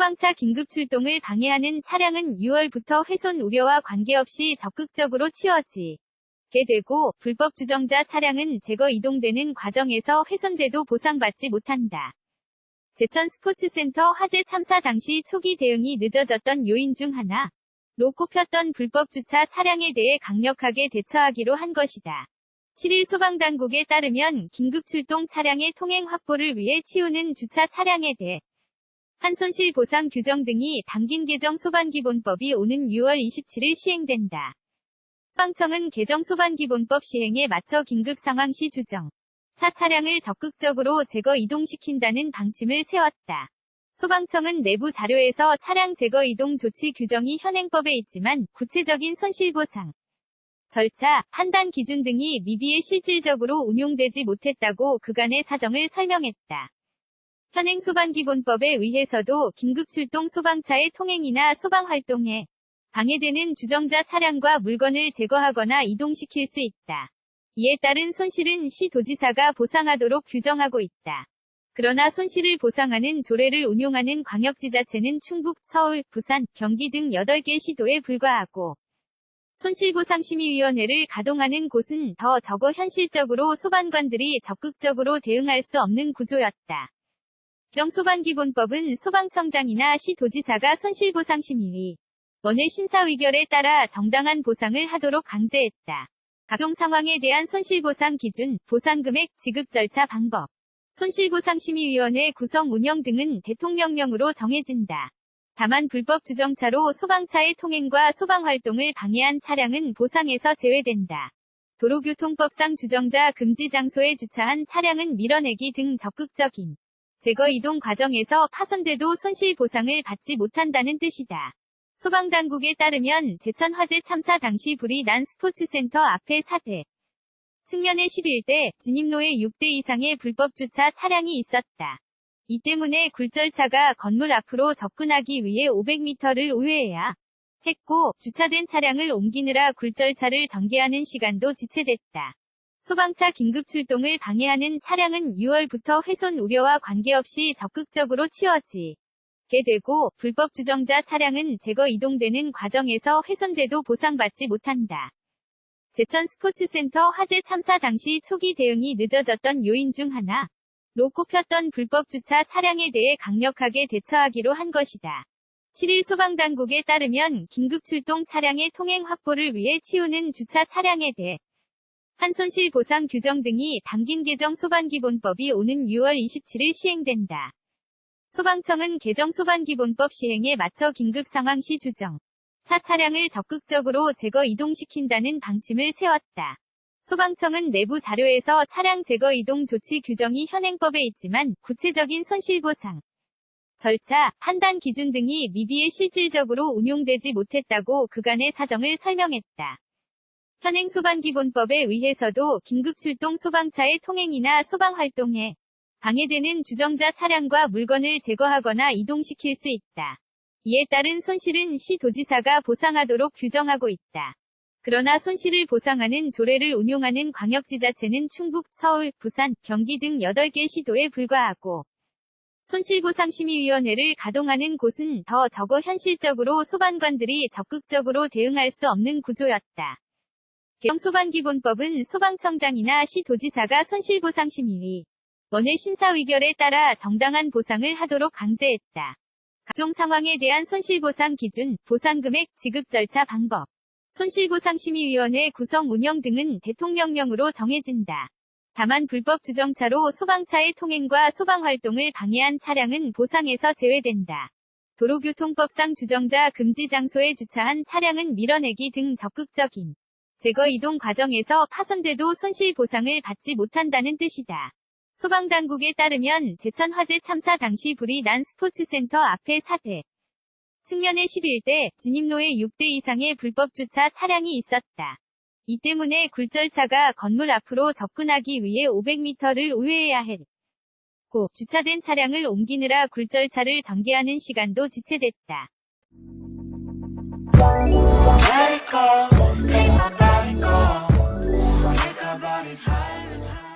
소방차 긴급 출동을 방해하는 차량은 6월부터 훼손 우려와 관계없이 적극적으로 치워지게 되고, 불법 주정자 차량은 제거 이동되는 과정에서 훼손돼도 보상받지 못한다. 제천 스포츠센터 화재 참사 당시 초기 대응이 늦어졌던 요인 중 하나, 로 꼽혔던 불법 주차 차량에 대해 강력하게 대처하기로 한 것이다. 7일 소방당국에 따르면 긴급 출동 차량의 통행 확보를 위해 치우는 주차 차량에 대해 한 손실 보상 규정 등이 담긴 개정 소방기본법이 오는 6월 27일 시행된다. 소방청은 개정 소방기본법 시행에 맞춰 긴급 상황 시 주정 차 차량을 적극적으로 제거 이동시킨다는 방침을 세웠다. 소방청은 내부 자료에서 차량 제거 이동 조치 규정이 현행법에 있지만 구체적인 손실보상 절차, 판단 기준 등이 미비해 실질적으로 운용되지 못했다고 그간의 사정을 설명했다. 현행 소방기본법에 의해서도 긴급출동 소방차의 통행이나 소방활동에 방해되는 주정자 차량과 물건을 제거하거나 이동시킬 수 있다. 이에 따른 손실은 시도지사가 보상하도록 규정하고 있다. 그러나 손실을 보상하는 조례를 운용하는 광역지자체는 충북, 서울, 부산, 경기 등 8개 시도에 불과하고, 손실보상심의위원회를 가동하는 곳은 더 적어 현실적으로 소방관들이 적극적으로 대응할 수 없는 구조였다. 개정 소방기본법은 소방청장이나 시도지사가 손실보상심의위 원의 심사의결에 따라 정당한 보상을 하도록 강제했다. 각종 상황에 대한 손실보상 기준, 보상금액, 지급 절차 방법, 손실보상심의위원회 구성 운영 등은 대통령령으로 정해진다. 다만 불법 주정차로 소방차의 통행과 소방활동을 방해한 차량은 보상에서 제외된다. 도로교통법상 주정자 금지 장소에 주차한 차량은 밀어내기 등 적극적인 제거 이동 과정에서 파손돼도 손실보상을 받지 못한다는 뜻이다. 소방당국에 따르면 제천 화재 참사 당시 불이 난 스포츠센터 앞에 4대, 승면에 11대, 진입로에 6대 이상의 불법 주차 차량이 있었다. 이 때문에 굴절차가 건물 앞으로 접근하기 위해 500m를 우회해야 했고, 주차된 차량을 옮기느라 굴절차를 전개하는 시간도 지체됐다. 소방차 긴급 출동을 방해하는 차량은 6월부터 훼손 우려와 관계없이 적극적으로 치워지게 되고, 불법 주정자 차량은 제거 이동되는 과정에서 훼손돼도 보상받지 못한다. 제천 스포츠센터 화재 참사 당시 초기 대응이 늦어졌던 요인 중 하나, 로 꼽혔던 불법 주차 차량에 대해 강력하게 대처하기로 한 것이다. 7일 소방당국에 따르면 긴급 출동 차량의 통행 확보를 위해 치우는 주차 차량에 대해 한 손실 보상 규정 등이 담긴 개정 소방기본법이 오는 6월 27일 시행된다. 소방청은 개정 소방기본법 시행에 맞춰 긴급 상황 시 주정 차 차량을 적극적으로 제거 이동시킨다는 방침을 세웠다. 소방청은 내부 자료에서 차량 제거 이동 조치 규정이 현행법에 있지만 구체적인 손실보상 절차, 판단 기준 등이 미비해 실질적으로 운용되지 못했다고 그간의 사정을 설명했다. 현행 소방기본법에 의해서도 긴급출동 소방차의 통행이나 소방활동에 방해되는 주정자 차량과 물건을 제거하거나 이동시킬 수 있다. 이에 따른 손실은 시도지사가 보상하도록 규정하고 있다. 그러나 손실을 보상하는 조례를 운용하는 광역지자체는 충북, 서울, 부산, 경기 등 8개 시도에 불과하고, 손실보상심의위원회를 가동하는 곳은 더 적어 현실적으로 소방관들이 적극적으로 대응할 수 없는 구조였다. 개정 소방기본법은 소방청장이나 시도지사가 손실보상심의위 원의 심사의결에 따라 정당한 보상을 하도록 강제했다. 각종 상황에 대한 손실보상 기준, 보상금액, 지급 절차 방법, 손실보상심의위원회 구성 운영 등은 대통령령으로 정해진다. 다만 불법 주정차로 소방차의 통행과 소방활동을 방해한 차량은 보상에서 제외된다. 도로교통법상 주정자 금지 장소에 주차한 차량은 밀어내기 등 적극적인 제거 이동 과정에서 파손돼도 손실보상을 받지 못한다는 뜻이다. 소방당국에 따르면 제천 화재 참사 당시 불이 난 스포츠센터 앞에 4대, 승면에 11대, 진입로에 6대 이상의 불법 주차 차량이 있었다. 이 때문에 굴절차가 건물 앞으로 접근하기 위해 500m를 우회해야 했고, 주차된 차량을 옮기느라 굴절차를 전개하는 시간도 지체됐다. Let it go, make my body go. Take our bodies higher and higher.